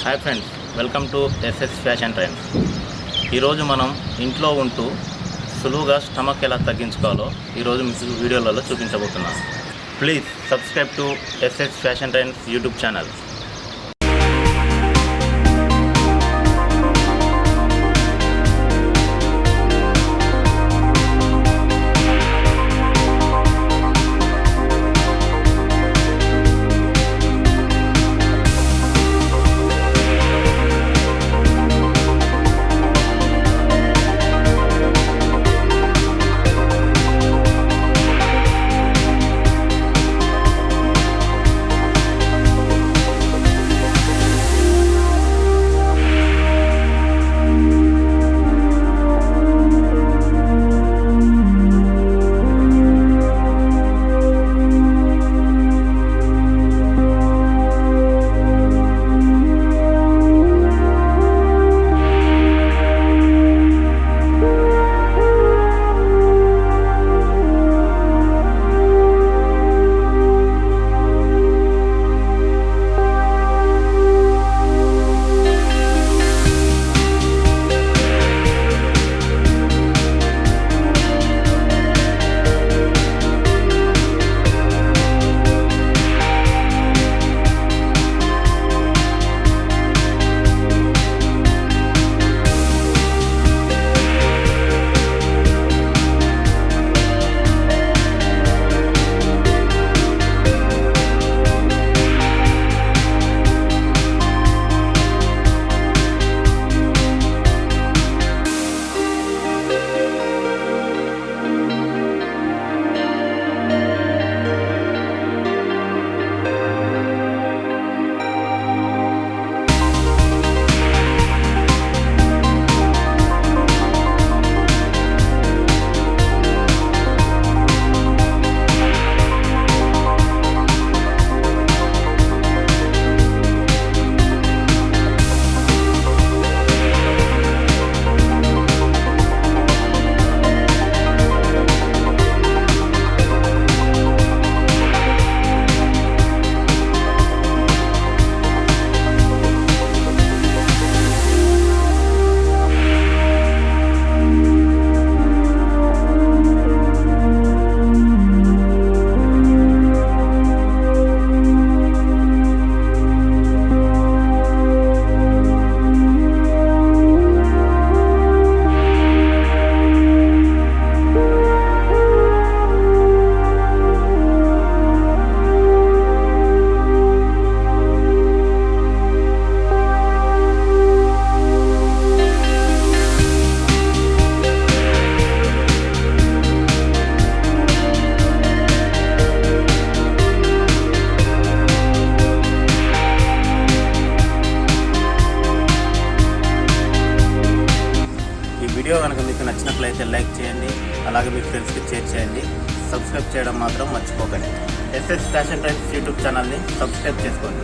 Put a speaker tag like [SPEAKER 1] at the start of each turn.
[SPEAKER 1] Hi friends, welcome to SS fashion trends. ఈరోజు మనం ఇంట్లో ఉంటూ సులువుగా స్టమక్ ఎలా తగ్గించుకోవాలో ఈరోజు మీకు వీడియోలలో చూపించబోతున్నాను. Please subscribe to SS fashion trends YouTube channel. Video కనుక మీకు నచ్చినట్లయితే లైక్ చేయండి, అలాగే మీ ఫ్రెండ్స్కి షేర్ చేయండి. సబ్స్క్రైబ్ చేయడం మాత్రం మర్చిపోకండి. ఎస్ఎస్ ఫ్యాషన్ ట్రెండ్స్ యూట్యూబ్ ఛానల్ని సబ్స్క్రైబ్ చేసుకోండి.